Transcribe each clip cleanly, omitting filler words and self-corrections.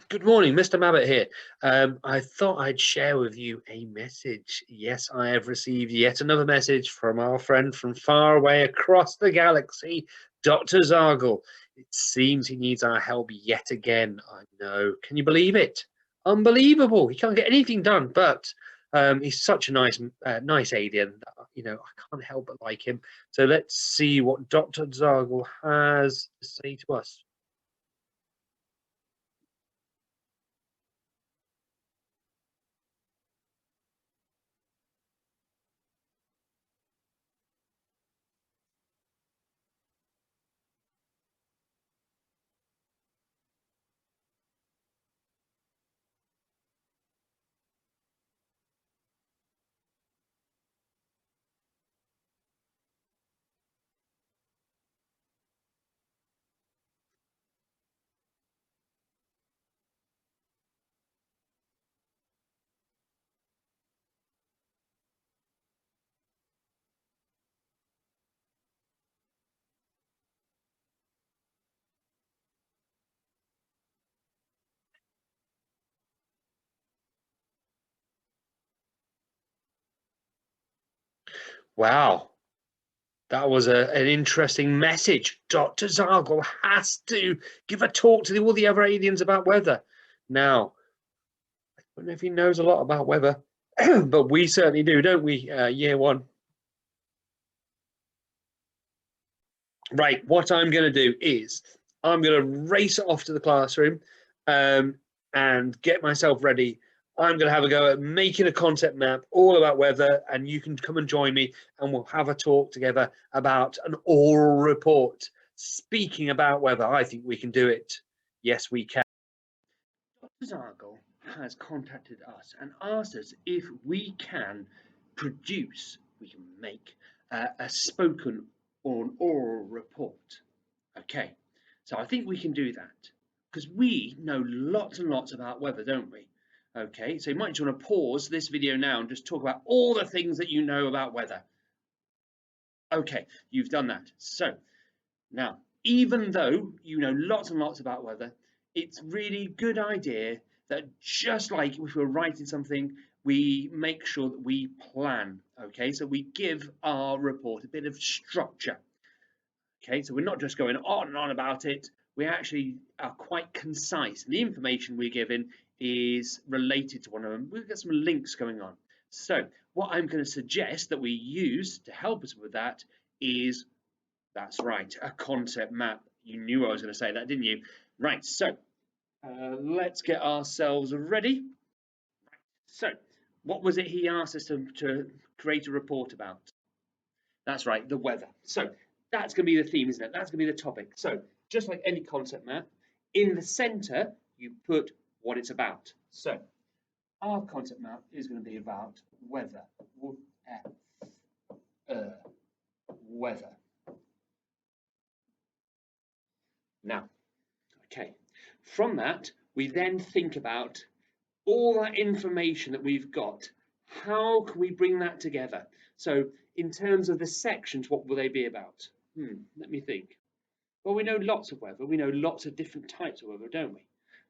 Good morning, Mr. Mabbutt here. I thought I'd share with you a message. Yes, I have received yet another message from our friend from far away across the galaxy, Dr. Zargle. It seems he needs our help yet again. I know. Can you believe it? Unbelievable. He can't get anything done, but he's such a nice alien. I can't help but like him. So let's see what Dr. Zargle has to say to us. Wow. That was an interesting message. Dr. Zargle has to give a talk to all the other aliens about weather. Now, I don't know if he knows a lot about weather, but we certainly do, don't we, year one? Right, what I'm going to do is I'm going to race off to the classroom um, and get myself ready. I'm going to have a go at making a concept map all about weather, and you can come and join me, and we'll have a talk together about an oral report. Speaking about weather, I think we can do it. Yes, we can. Dr. Zargle has contacted us and asked us if we can make a spoken or an oral report. Okay, so I think we can do that because we know lots and lots about weather, don't we? Okay, so you might just want to pause this video now and just talk about all the things that you know about weather. Okay, you've done that. So now, even though you know lots and lots about weather, it's really good idea that just like if we're writing something, we make sure that we plan. Okay, so we give our report a bit of structure. Okay, so we're not just going on and on about it. We actually are quite concise. The information we're given is related to one of them. We've got some links going on. So what I'm going to suggest that we use to help us with that is, that's right, a concept map. You knew I was going to say that, didn't you? Right, so let's get ourselves ready. So what was it he asked us to create a report about? That's right, the weather. So that's going to be the theme, isn't it? That's going to be the topic. So just like any concept map, in the center, you put what it's about. So our concept map is going to be about weather. Weather. Now, okay. From that, we then think about all that information that we've got. How can we bring that together? So in terms of the sections, what will they be about? Let me think. Well, we know lots of weather. We know lots of different types of weather, don't we?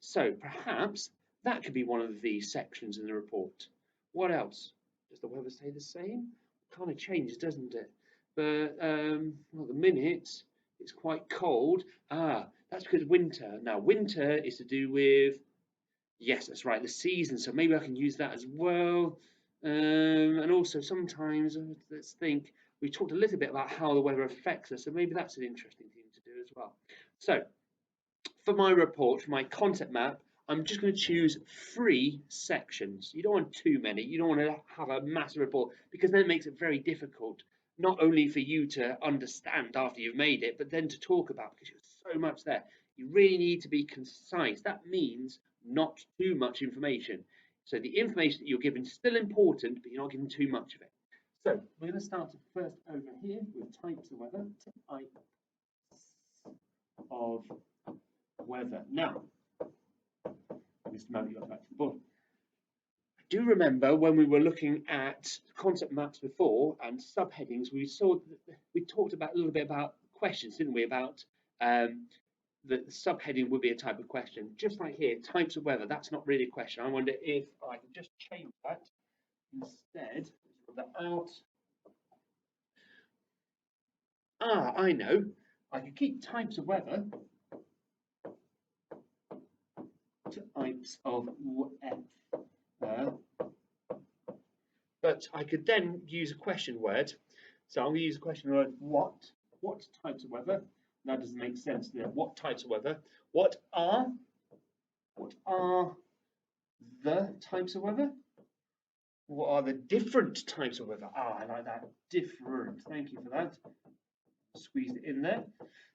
So perhaps that could be one of these sections in the report. What else? Does the weather stay the same? It kind of changes, doesn't it? But well, at the minute it's quite cold. That's because winter. Now, winter is to do with, yes, that's right, the season. So maybe I can use that as well. And also sometimes, let's think, we talked a little bit about how the weather affects us. So maybe that's an interesting thing to do as well. So for my report, for my concept map, I'm just going to choose 3 sections. You don't want too many. You don't want to have a massive report because then it makes it very difficult, not only for you to understand after you've made it, but then to talk about because there's so much there. You really need to be concise. That means not too much information. So the information that you're given is still important, but you're not giving too much of it. So we're going to start first over here with types of weather. Types of weather. Now, Mr. Mabbutt, you're back to the board. I do remember when we were looking at concept maps before and subheadings, we talked about a little bit about questions, didn't we? About the subheading would be a type of question. Just like here, types of weather, that's not really a question. I wonder if I can just change that instead. Put that out. Ah, I know. I could keep types of weather. Types of weather. But I could then use a question word. So I'm going to use a question word, what? What types of weather? That doesn't make sense there. What types of weather? What are the types of weather? What are the different types of weather? Ah, I like that. Different. Thank you for that. Squeezed it in there.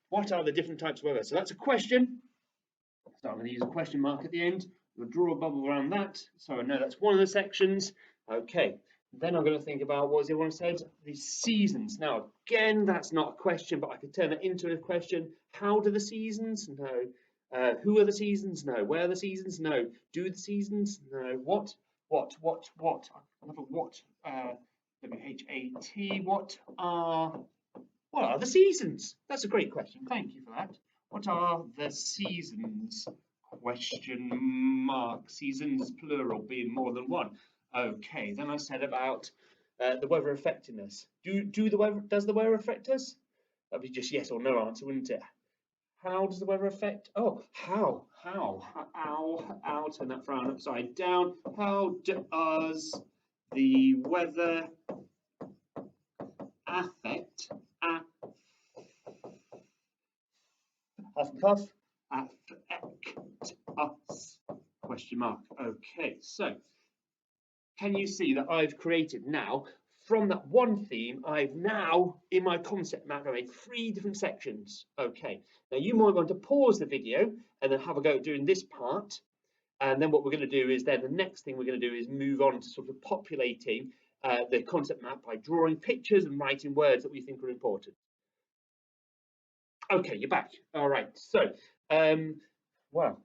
What are the different types of weather? So that's a question. So I'm going to use a question mark at the end. We'll draw a bubble around that. So I know that's one of the sections. Okay. Then I'm going to think about what everyone said, the seasons. Now, again, that's not a question, but I could turn it into a question. How do the seasons? No. Who are the seasons? No. Where are the seasons? No. Do the seasons? No. What? Another what? W-H-A-T. What are the seasons? That's a great question. Thank you for that. What are the seasons? Question mark. Seasons plural being more than one. Okay, then I said about the weather affecting us. Does the weather affect us? That'd be just yes or no answer, wouldn't it? How does the weather affect? Oh, how? Turn that frown upside down. How does the weather affect? Huff and puff. Affect us? Question mark. Okay, so can you see that I've created now, from that one theme, I've now, in my concept map, I made 3 different sections. Okay, now you might want to pause the video and then have a go at doing this part. And then what we're going to do is then the next thing we're going to do is move on to sort of populating the concept map by drawing pictures and writing words that we think are important. Okay, you're back. All right, so, well,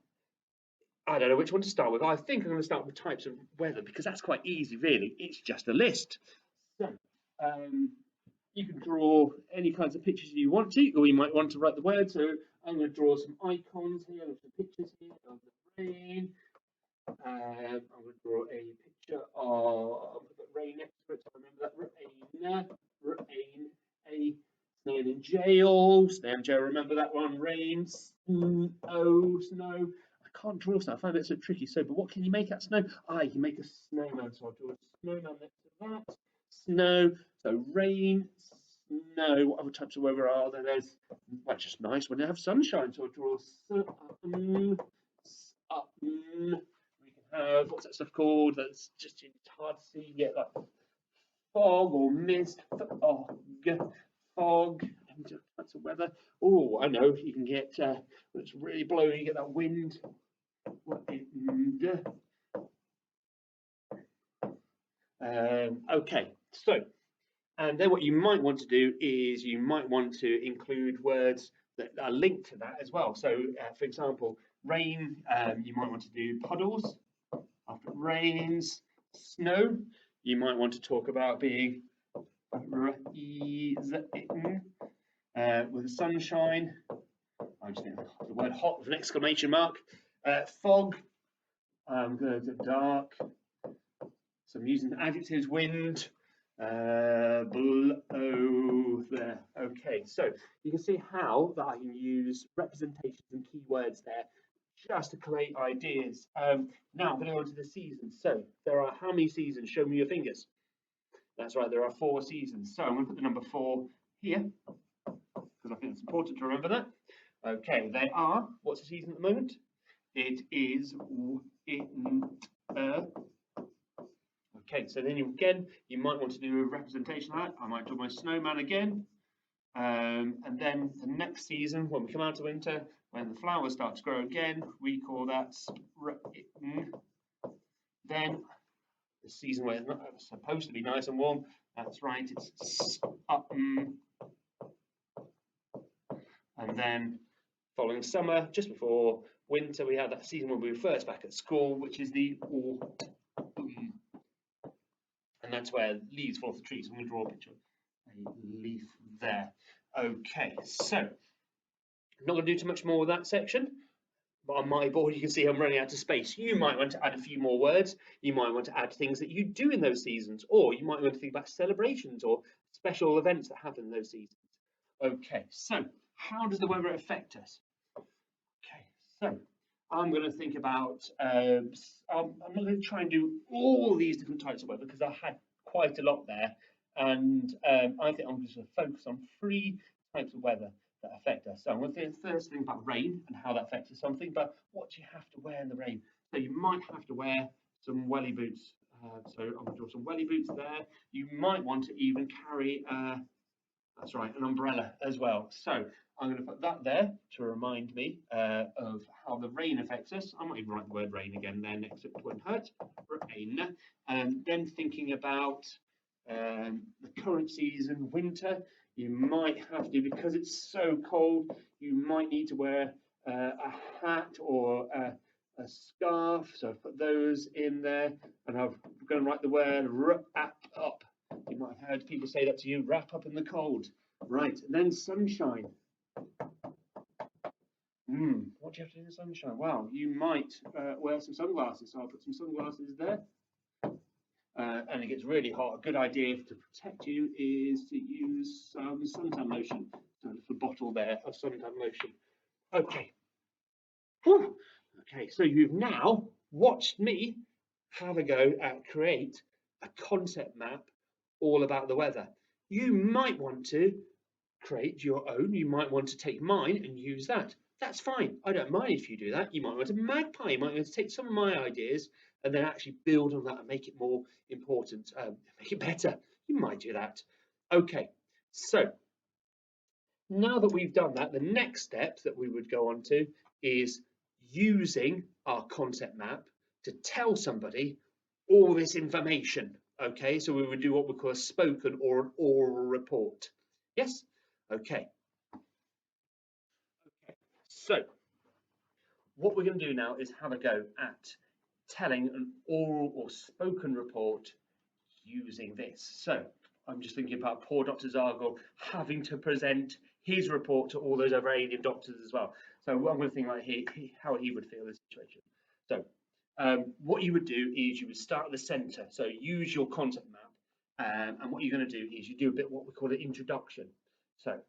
I don't know which one to start with. I think I'm going to start with types of weather because that's quite easy, really. It's just a list. So you can draw any kinds of pictures you want to, or you might want to write the word. So I'm going to draw some icons here, some pictures here of the rain. I'm going to draw a picture of rain next to it. So remember that rain, a snowing in jail. Stay in jail. Remember that one. Rain, snow. I can't draw snow. I find it so tricky. So, but what can you make out of snow? You can make a snowman. So I'll draw a snowman next to that. Snow. So rain, snow. What other types of weather are there? There's, well, it's just nice when you have sunshine. So I'll draw sun. We can have, what's that stuff called? That's just, it's hard to see. You get like fog or mist. Fog. That's the weather. Oh, I know. You can get when it's really blowing. You get that wind. Okay, so, and then what you might want to do is you might want to include words that are linked to that as well. So, for example, rain, you might want to do puddles. After it rains, snow, you might want to talk about being with sunshine. I'm just going to the word hot with an exclamation mark. Fog, I'm going to dark. So I'm using adjectives, wind, blow there. Okay, so you can see how that I can use representations and keywords there just to create ideas. Now I'm going to go on to the seasons. So there are how many seasons? Show me your fingers. That's right, there are 4 seasons. So I'm going to put the number 4 here because I think it's important to remember that. Okay, they are, what's the season at the moment? It is winter. Okay, so then you might want to do a representation of that. I might do my snowman again. And then the next season, when we come out of winter, when the flowers start to grow again, we call that spring. Then the season where it's supposed to be nice and warm, that's right, it's autumn. And then following summer, just before winter, we have that season when we were first back at school, which is the autumn. And that's where leaves fall off the trees. I'm going to draw a picture of a leaf there. Okay, so I'm not going to do too much more with that section. But on my board, you can see I'm running out of space. You might want to add a few more words. You might want to add things that you do in those seasons, or you might want to think about celebrations or special events that happen in those seasons. Okay, so how does the weather affect us? Okay, so I'm going to think about, I'm not going to try and do all these different types of weather because I had quite a lot there. And I think I'm just going to focus on 3 types of weather that affect us. So I'm going to think first thing about rain and how that affects us. Something about what you have to wear in the rain. So you might have to wear some welly boots. So I'm going to draw some welly boots there. You might want to even carry that's right, an umbrella as well. So I'm going to put that there to remind me of how the rain affects us. I might even write the word rain again there next to it, won't hurt. Rain. Then thinking about the current season, winter, you might have to, because it's so cold, you might need to wear a hat or a scarf. So I've put those in there, and I'm going to write the word wrap up. You might have heard people say that to you, wrap up in the cold. Right, and then sunshine. What do you have to do in the sunshine? Well, you might wear some sunglasses. So I'll put some sunglasses there. And it gets really hot. A good idea to protect you is to use some suntan lotion. So a little bottle there of suntan lotion. Okay. Whew. Okay, so you've now watched me have a go at create a concept map all about the weather. You might want to create your own. You might want to take mine and use that. That's fine. I don't mind if you do that. You might want to magpie. You might want to take some of my ideas and then actually build on that and make it more important, make it better. You might do that. Okay, so now that we've done that, the next step that we would go on to is using our concept map to tell somebody all this information. Okay, so we would do what we call a spoken or an oral report. Yes? Okay. So what we're going to do now is have a go at telling an oral or spoken report using this. So I'm just thinking about poor Dr. Zargle having to present his report to all those other alien doctors as well. So I'm going to think like how he would feel in this situation. So what you would do is you would start at the center. So use your concept map, and what you're going to do is you do a bit what we call an introduction. So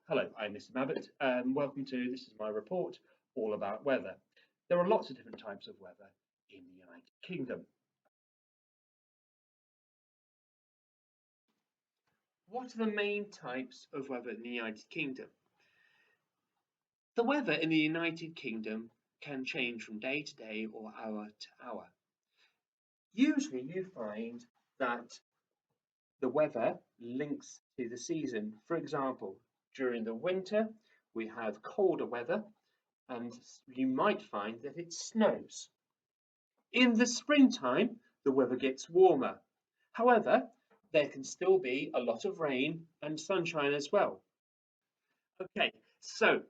hello, I'm Mr. Mabbutt. Welcome to, this is my report all about weather. There are lots of different types of weather in the United Kingdom. What are the main types of weather in the United Kingdom? The weather in the United Kingdom can change from day to day or hour to hour. Usually you find that the weather links to the season. For example, during the winter, we have colder weather, and you might find that it snows. In the springtime, the weather gets warmer. However, there can still be a lot of rain and sunshine as well. Okay, so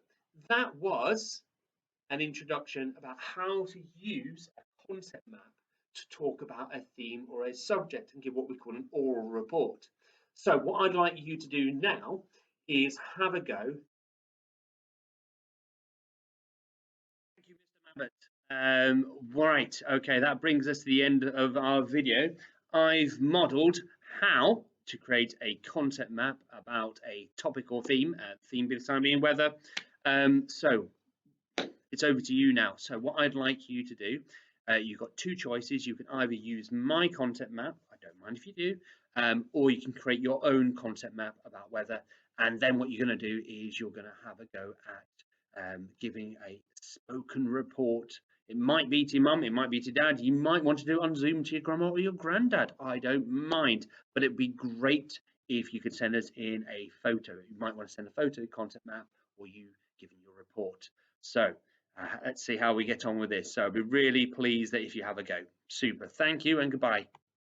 that was an introduction about how to use a concept map to talk about a theme or a subject and give what we call an oral report. So what I'd like you to do now is have a go. Thank you, Mr. Mabbutt. Right, okay, that brings us to the end of our video. I've modelled how to create a concept map about a topic or theme, theme this time being weather. So it's over to you now. So what I'd like you to do, you've got 2 choices. You can either use my concept map, I don't mind if you do, or you can create your own concept map about weather. And then what you're going to do is you're going to have a go at giving a spoken report. It might be to your mum, it might be to dad. You might want to do it on Zoom to your grandma or your granddad. I don't mind, but it'd be great if you could send us in a photo. You might want to send a photo, concept map, or you giving your report. So let's see how we get on with this. So I'd be really pleased that if you have a go. Super. Thank you and goodbye.